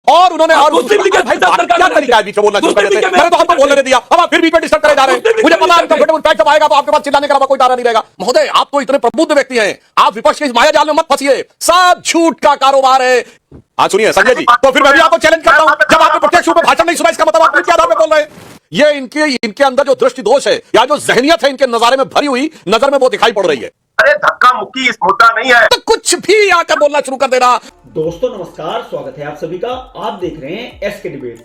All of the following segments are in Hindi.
और उन्होंने और क्या तरीका है बीच में बोलना शुरू कर देते हैं। मैंने तो हमको बोलने दिया, अब आप फिर बीच में डिस्टर्ब करे जा रहे हैं। मुझे पता है कंफर्टेबल फैक्ट जब आएगा तो आपके पास चिल्लाने का कोई चारा नहीं रहेगा। महोदय, आप तो इतने प्रबुद्ध व्यक्ति हैं, आप विपक्ष के इस माया जाल में मत फंसिए, सब झूठ का कारोबार है। हाँ सुनिए संजय जी, तो फिर मैं भी आपको चैलेंज करता हूं, जब आपने प्रत्यक्ष रूप में भाषण नहीं सुना, इसका मतलब आप क्या दावे बोल रहे हैं? ये इनके अंदर जो दृष्टि दोष है या जो जहनियत है इनके नजारे में भरी हुई नजर में वो दिखाई पड़ रही है। अरे धक्का मुक्की इस मुद्दा नहीं है, तो कुछ भी आकर बोलना शुरू कर देना। दोस्तों नमस्कार, स्वागत है आप सभी का। आप देख रहे हैं एसके डिबेट।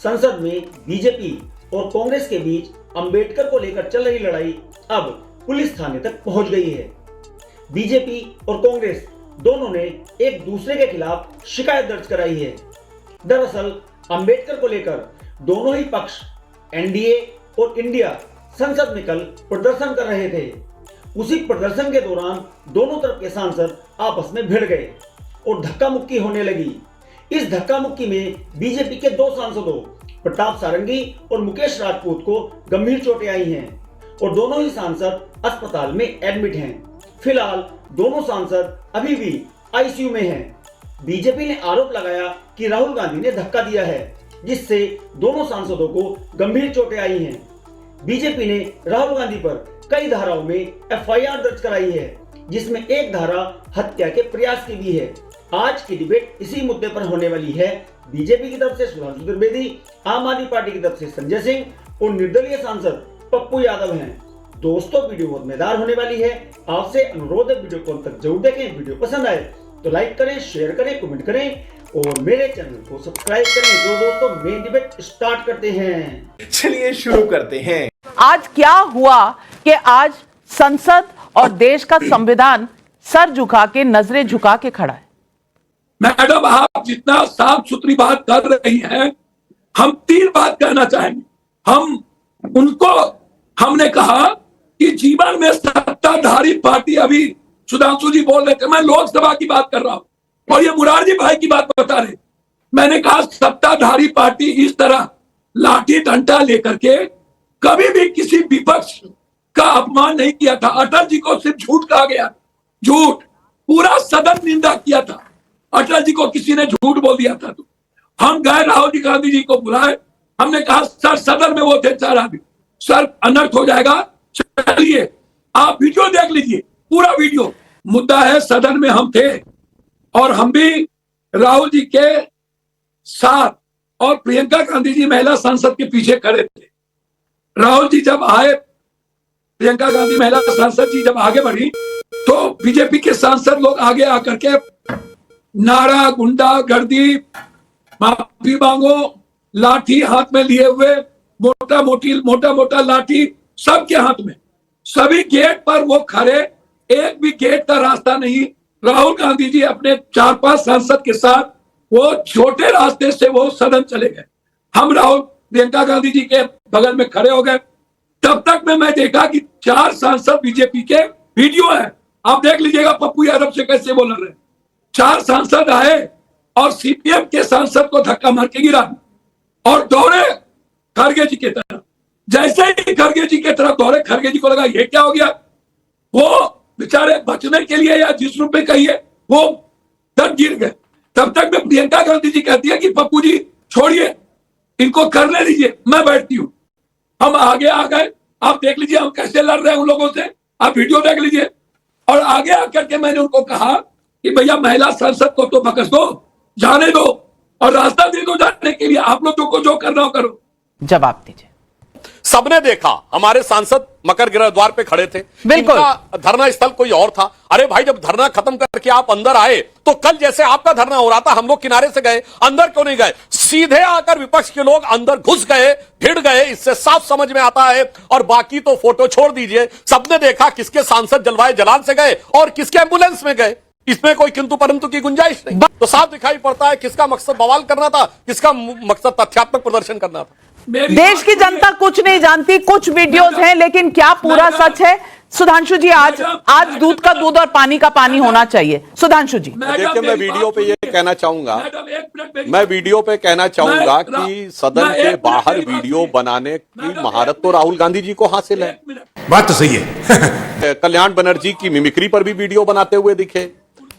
संसद में बीजेपी और कांग्रेस के बीच अंबेडकर को लेकर चल रही लड़ाई अब पुलिस थाने तक पहुंच गई है। बीजेपी और कांग्रेस दोनों ने एक दूसरे के खिलाफ शिकायत दर्ज कराई है। दरअसल अंबेडकर को लेकर दोनों ही पक्ष एनडीए और इंडिया संसद में कल प्रदर्शन कर रहे थे। उसी प्रदर्शन के दौरान दोनों तरफ के सांसद आपस में भिड़ गए और धक्का मुक्की होने लगी। इस धक्का मुक्की में बीजेपी के दो सांसदों प्रताप सारंगी और मुकेश राजपूत को गंभीर चोटें आई हैं और दोनों ही सांसद अस्पताल में एडमिट हैं। फिलहाल दोनों सांसद अभी भी आईसीयू में हैं। बीजेपी ने आरोप लगाया कि राहुल गांधी ने धक्का दिया है, जिससे दोनों सांसदों को गंभीर चोटें आई हैं। बीजेपी ने राहुल गांधी पर कई धाराओं में एफआईआर दर्ज कराई है, जिसमें एक धारा हत्या के प्रयास की भी है। आज की डिबेट इसी मुद्दे पर होने वाली है। बीजेपी की तरफ से सुधांशु त्रिवेदी, आम आदमी पार्टी की तरफ से संजय सिंह और निर्दलीय सांसद पप्पू यादव हैं। दोस्तों वीडियो बहुत मजेदार होने वाली है। आपसे अनुरोध है वीडियो को अंत तक जरूर देखें। वीडियो पसंद आए तो लाइक करें, शेयर करें, कमेंट करें और मेरे चैनल को सब्सक्राइब करें। जो दोस्तों मेन डिबेट स्टार्ट करते हैं, चलिए शुरू करते हैं। आज क्या हुआ कि आज संसद और देश का संविधान सर झुका के, नजरें झुका के खड़ा है। मैडम, आप जितना साफ सुथरी बात कर रही हैं, हम तीन बात कहना चाहेंगे। हमने कहा कि जीवन में सत्ताधारी पार्टी, अभी सुधांशु जी बोल रहे थे, मैं लोकसभा की बात कर रहा हूं और ये मुरारजी भाई की बात बता रहे। मैंने कहा सत्ताधारी पार्टी इस तरह लाठी डंडा लेकर के कभी भी किसी विपक्ष का अपमान नहीं किया था। अटल जी को सिर्फ झूठ कहा गया, झूठ, पूरा सदन निंदा किया था। अटल जी को किसी ने झूठ बोल दिया था तो हम गए, राहुल गांधी जी को बुलाए, हमने कहा सर, सदन में वो थे 4 आदमी, सर अनर्थ हो जाएगा, चलिए आप वीडियो देख लीजिए, पूरा वीडियो। मुद्दा है सदन में हम थे और हम भी राहुल जी के साथ और प्रियंका गांधी जी महिला सांसद के पीछे खड़े थे। राहुल जी जब आए, प्रियंका गांधी महिला सांसद जी जब आगे बढ़ी तो बीजेपी के सांसद लोग आगे आकर के नारा, गुंडा गर्दी, माफी मांगो, लाठी हाथ में लिए हुए, मोटा मोटा लाठी सबके हाथ में, सभी गेट पर वो खड़े, एक भी गेट का रास्ता नहीं। राहुल गांधी जी अपने 4-5 सांसद के साथ वो छोटे रास्ते से वो सदन चले गए। हम राहुल प्रियंका गांधी जी के बगल में खड़े हो गए। तब तक में मैं देखा कि 4 सांसद बीजेपी के, वीडियो है आप देख लीजिएगा, पप्पू यादव से कैसे बोल रहे हैं। 4 सांसद आए और सीपीएम के सांसद को धक्का मार के गिरा और दौड़े खड़गे जी की तरफ। जैसे ही खड़गे जी की तरफ दौड़े, खड़गे जी को लगा ये क्या हो गया। वो बेचारे बचने के लिए या जिस रूप में कहिए वो डर गिर गए। तब तक में प्रियंका गांधी जी कहती है कि पप्पू जी छोड़िए, इनको करने दीजिए, मैं बैठती हूँ। हम आगे आ गए, आप देख लीजिए हम कैसे लड़ रहे हैं उन लोगों से, आप वीडियो देख लीजिए। और आगे आकर के मैंने उनको कहा कि भैया महिला सांसद को तो बकस दो, जाने दो और रास्ता दे दो जाने के लिए, आप लोगों को जो करना हो करो। जवाब दीजिए। सबने देखा, हमारे सांसद मकर गृह द्वार पे खड़े थे, बिल्कुल इनका धरना स्थल कोई और था। अरे भाई, जब धरना खत्म करके आप अंदर आए तो कल जैसे आपका धरना हो रहा था, हम लोग किनारे से गए, अंदर क्यों नहीं गए? सीधे आकर विपक्ष के लोग अंदर घुस गए, भिड़ गए, इससे साफ समझ में आता है। और बाकी तो फोटो छोड़ दीजिए, सबने देखा किसके सांसद जलवाए जलाल से गए और किसके एम्बुलेंस में गए। इसमें कोई किंतु परंतु की गुंजाइश नहीं। तो साफ दिखाई पड़ता है किसका मकसद बवाल करना था, किसका मकसद तथ्यात्मक प्रदर्शन करना था। देश की जनता कुछ नहीं जानती, कुछ वीडियोस हैं, लेकिन क्या पूरा सच है? सुधांशु जी, आज दूध का दूध और पानी का पानी होना चाहिए। सुधांशु जी देखिए, मैं वीडियो पे ये कहना चाहूंगा, मैं वीडियो पे कहना चाहूंगा कि सदन के बाहर वीडियो बनाने की महारत तो राहुल गांधी जी को हासिल है। बात तो सही है। कल्याण बनर्जी की मिमिक्री पर भी वीडियो बनाते हुए दिखे,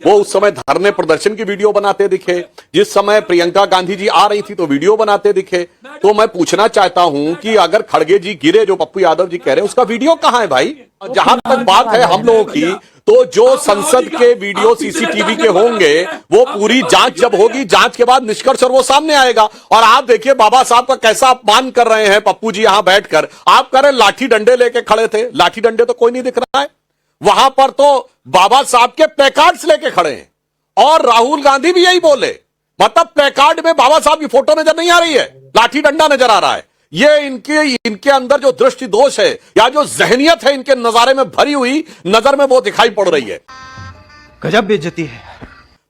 वो उस समय धरने प्रदर्शन की वीडियो बनाते दिखे, जिस समय प्रियंका गांधी जी आ रही थी तो वीडियो बनाते दिखे। तो मैं पूछना चाहता हूं कि अगर खड़गे जी गिरे, जो पप्पू यादव जी कह रहे हैं, उसका वीडियो कहां है भाई? जहां तक बात है हम लोगों की, तो जो संसद के वीडियो सीसीटीवी के होंगे, वो पूरी जांच जब होगी, जांच के बाद निष्कर्ष और वो सामने आएगा। और आप देखिए बाबा साहब का कैसा अपमान कर रहे हैं पप्पू जी यहां बैठकर। आप कह रहे लाठी डंडे लेके खड़े थे, लाठी डंडे तो कोई नहीं दिख रहा है वहां पर, तो बाबा साहब के प्लेकार्ड्स लेके खड़े हैं। और राहुल गांधी भी यही बोले, मतलब प्लेकार्ड में बाबा साहब की फोटो नजर नहीं आ रही है, लाठी डंडा नजर आ रहा है। ये इनके अंदर जो दृष्टि दोष है या जो जहनियत है इनके नजारे में भरी हुई नजर में वो दिखाई पड़ रही है। गजब बेइज्जती है।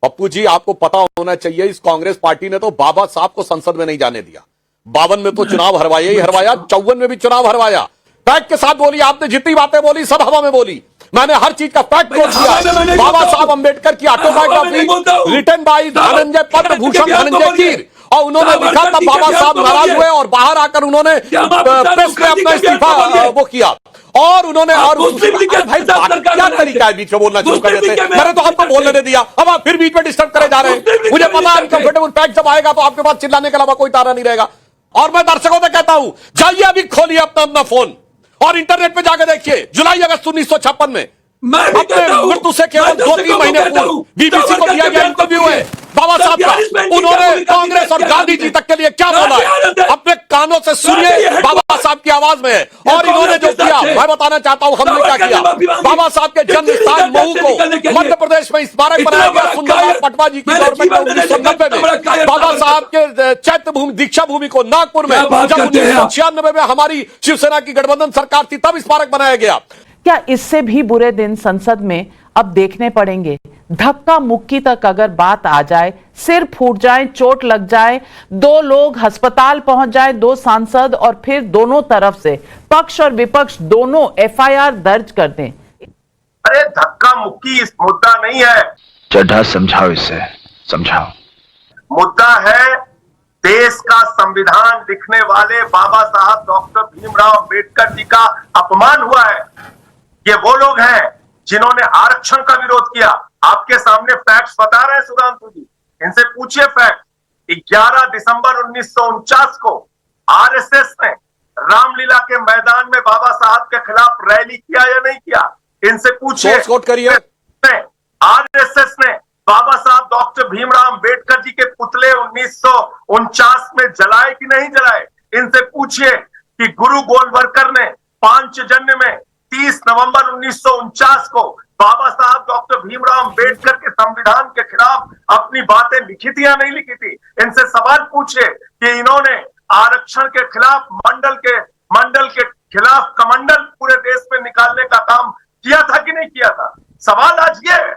पप्पू जी आपको पता होना चाहिए, इस कांग्रेस पार्टी ने तो बाबा साहब को संसद में नहीं जाने दिया। 52 में तो चुनाव हरवाया ही हरवाया, 54 में भी चुनाव हरवाया। फैक्ट के साथ बोली, आपने जितनी बातें बोली सब हवा में बोली। मैंने हर चीज का फैक्ट कोट किया। बाबा साहब अंबेडकर की autobiography written by Dhananjay Padma Bhushan Dhananjay कीर, और उन्होंने लिखा तब बाबा साहब नाराज हुए और बाहर आकर उन्होंने प्रेस में अपना इस्तीफा वो किया। और उन्होंने और भाई क्या तरीका है बीच में बोलना शुरू कर देते। मैंने तो आपको बोलने नहीं दिया, अब आप फिर बीच में डिस्टर्ब करे जा रहे हैं। मुझे पता है अनकंफर्टेबल फैक्ट जब आएगा तो आपके पास चिल्लाने के अलावा कोई तारा नहीं रहेगा। और मैं दर्शकों से कहता हूं, जाइए अभी खोलिए अपना फोन और इंटरनेट पे जाकर देखिए, जुलाई अगस्त 1956 में अपने मृत्यु से केवल 2-3 महीने पूर्व बीबीसी को दिया गया इंटरव्यू है बाबा साहब का। उन्होंने कांग्रेस और गांधी जी तक के लिए क्या बोला है, अपने कानों से सुनिए, बाबा साहब की आवाज में है। और इन्होंने जो किया, मैं बताना चाहता हूं हमने क्या किया। बाबा साहब के जन्म स्थान महू को मध्य प्रदेश में स्मारक बनाया गया सुंदरलाल पटवा जी की गवर्नमेंट में 1990 में। बाबा साहब के चैत्य भूमि दीक्षा भूमि को नागपुर में जब 1996 में हमारी शिवसेना की गठबंधन सरकार थी तब स्मारक बनाया गया। क्या इससे भी बुरे दिन संसद में अब देखने पड़ेंगे? धक्का मुक्की तक अगर बात आ जाए, सिर फूट जाए, चोट लग जाए, 2 लोग अस्पताल पहुंच जाए, 2 सांसद, और फिर दोनों तरफ से पक्ष और विपक्ष दोनों एफआईआर दर्ज कर दें। अरे धक्का मुक्की इस मुद्दा नहीं है। चड्ढा समझाओ, इसे समझाओ। मुद्दा है देश का संविधान लिखने वाले बाबा साहब डॉक्टर भीमराव अंबेडकर जी का अपमान हुआ है। ये वो लोग हैं जिन्होंने आरक्षण का विरोध किया। आपके सामने फैक्ट्स बता रहे हैं सुधांशु जी, इनसे पूछिए फैक्ट। 11 दिसंबर 1949 को आरएसएस ने रामलीला के मैदान में बाबा साहब के खिलाफ रैली किया या नहीं किया, इनसे पूछिए। आरएसएस ने बाबा साहब डॉक्टर भीमराव अंबेडकर जी के पुतले 1949 में जलाए कि नहीं जलाए, इनसे पूछिए। कि गुरु गोलवलकर ने पांचजन्य में 30 नवंबर 1949 को बाबा साहब डॉक्टर भीमराव अंबेडकर के संविधान के खिलाफ अपनी बातें लिखी थी या नहीं लिखी थी, इनसे सवाल पूछे कि इन्होंने आरक्षण के खिलाफ मंडल के खिलाफ कमंडल पूरे देश में निकालने का काम किया था कि नहीं किया था। सवाल आज ये है,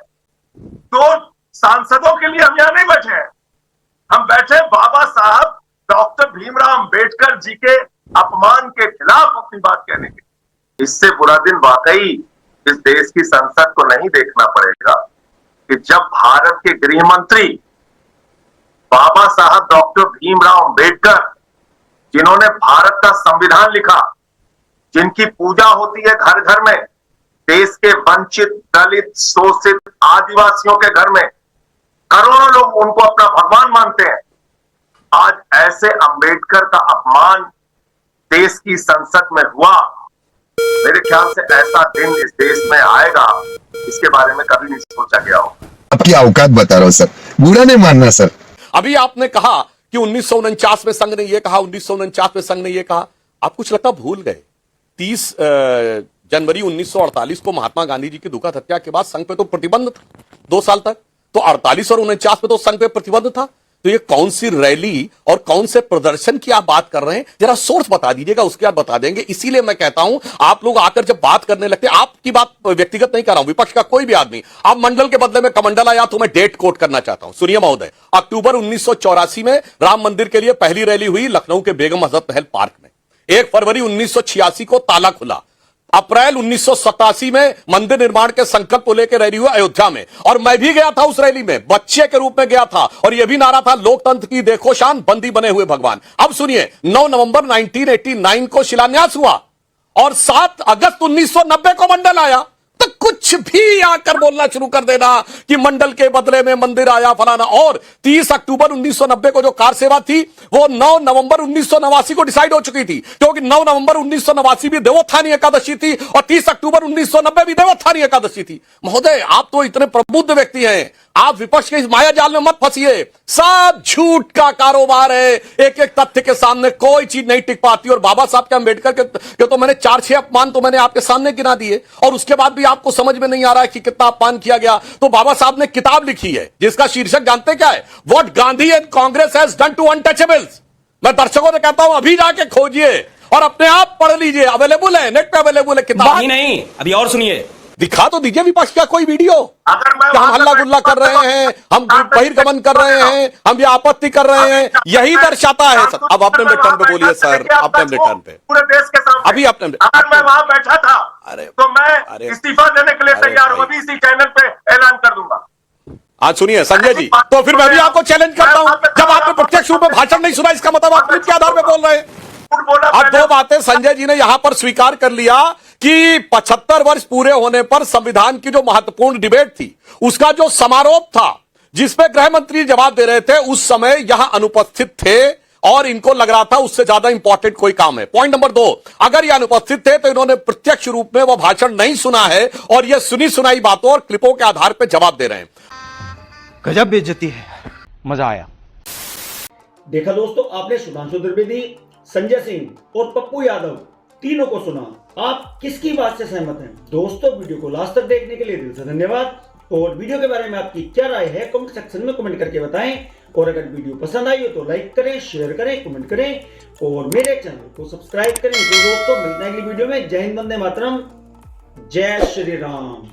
2 सांसदों के लिए हम यहां नहीं बैठे हैं, हम बैठे बाबा साहब डॉक्टर भीमराव अंबेडकर जी के अपमान के खिलाफ अपनी बात कहने के। इससे बुरा दिन वाकई इस देश की संसद को नहीं देखना पड़ेगा कि जब भारत के गृह मंत्री बाबा साहब डॉक्टर भीमराव अंबेडकर, जिन्होंने भारत का संविधान लिखा, जिनकी पूजा होती है घर घर में, देश के वंचित, दलित, शोषित आदिवासियों के घर में करोड़ों लोग उनको अपना भगवान मानते हैं, आज ऐसे अंबेडकर का अपमान देश की संसद में हुआ। मेरे ख्याल से ऐसा दिन इस देश में आएगा, इसके बारे में कभी नहीं सोचा गया हो। आपकी औकात बता रहा हूं सर, बुरा नहीं मानना सर। अभी आपने कहा कि 1949 में संघ ने यह कहा, 1949 में संघ ने यह कहा, आप कुछ लगता भूल गए। 30 जनवरी 1948 को महात्मा गांधी जी की दुखद हत्या के बाद संघ पे तो प्रतिबंध था 2 साल तक, तो 48 और 49 में तो संघ पे प्रतिबंध था। तो ये कौन सी रैली और कौन से प्रदर्शन की आप बात कर रहे हैं, जरा सोर्स बता दीजिएगा, उसके बाद बता देंगे। इसीलिए मैं कहता हूं आप लोग आकर जब बात करने लगते, आपकी बात व्यक्तिगत नहीं कर रहा हूं, विपक्ष का कोई भी आदमी, आप मंडल के बदले में कमंडल आया तो मैं डेट कोट करना चाहता हूं। सुनिए महोदय, अक्टूबर 1984 में राम मंदिर के लिए पहली रैली हुई लखनऊ के बेगम हजरत महल पार्क में। 1 फरवरी 1986 को ताला खुला। अप्रैल 1987 में मंदिर निर्माण के संकल्प को लेकर रैली हुई अयोध्या में, और मैं भी गया था उस रैली में, बच्चे के रूप में गया था, और यह भी नारा था लोकतंत्र की देखो शान, बंदी बने हुए भगवान। अब सुनिए, 9 नवंबर 1989 को शिलान्यास हुआ और 7 अगस्त 1990 को मंडल आया। तो कुछ भी आकर बोलना शुरू कर देना कि मंडल के बदले में मंदिर आया फलाना। और 30 अक्टूबर 1990 को जो कार सेवा थी वो 9 नवंबर 1989 को डिसाइड हो चुकी थी, क्योंकि 9 नवंबर 1989 भी देवोत्थानी एकादशी थी और 30 अक्टूबर 1990 भी देवोत्थानी एकादशी थी। महोदय, आप तो इतने प्रबुद्ध व्यक्ति हैं, आप विपक्ष के इस माया जाल में मत फंसिए। सब झूठ का कारोबार है, एक एक तथ्य के सामने कोई चीज नहीं टिक पाती। और बाबा साहब के अंबेडकर के तो मैंने 4-6 अपमान तो मैंने आपके सामने गिना दिए, और उसके बाद भी आपको समझ में नहीं आ रहा है कि कितना अपमान किया गया। तो बाबा साहब ने किताब लिखी है जिसका शीर्षक जानते क्या है? What Gandhi and Congress has done to untouchables. मैं दर्शकों से कहता हूं अभी जाके खोजिए और अपने आप पढ़ लीजिए, अवेलेबल है, नेट पे अवेलेबल है किताब। नहीं, अभी और सुनिए, दिखा तो दीजिए विपक्ष का कोई वीडियो। अगर मैं हम हल्ला गुल्ला कर रहे हैं, हम बहिर्गमन कर रहे हैं, हम ये आपत्ति कर रहे हैं, यही दर्शाता है सर। अब अपने टर्न पे बोलिए सर, अपने टर्न पे, पूरे देश के सामने अभी अपने। अगर मैं वहां बैठा था अरे, तो मैं इस्तीफा देने के लिए तैयार हूं, अभी इसी चैनल पे ऐलान कर दूंगा। आज सुनिए संजय जी, तो फिर मैं भी आपको चैलेंज करता हूं, जब आपने प्रत्यक्ष रूप में भाषण नहीं सुना, इसका मतलब आप किस आधार पे बोल रहे हैं? अब दो बातें संजय जी ने यहां पर स्वीकार कर लिया कि 75 वर्ष पूरे होने पर संविधान की जो महत्वपूर्ण डिबेट थी, उसका जो समारोह था जिसमें गृह मंत्री जवाब दे रहे थे, उस समय यहां अनुपस्थित थे और इनको लग रहा था उससे ज्यादा इंपॉर्टेंट कोई काम है। पॉइंट नंबर 2, अगर ये अनुपस्थित थे तो इन्होंने प्रत्यक्ष रूप में वो भाषण नहीं सुना है और ये सुनी सुनाई बातों और क्लिपों के आधार पर जवाब दे रहे हैं। गजब बेइज्जती है, मजा आया। देखा दोस्तों, आपने सुधांशु त्रिवेदी, संजय सिंह और पप्पू यादव तीनों को सुना। आप किसकी बात से सहमत हैं? दोस्तों, वीडियो को लास्ट तक देखने के लिए दिल से धन्यवाद। और वीडियो के बारे में आपकी क्या राय है कमेंट सेक्शन में कमेंट करके बताएं। और अगर वीडियो पसंद आई हो तो लाइक करें, शेयर करें, कमेंट करें और मेरे चैनल को सब्सक्राइब करें। तो दोस्तों, मिलते हैं अगली वीडियो में। जय हिंद, वंदे मातरम, जय श्री राम।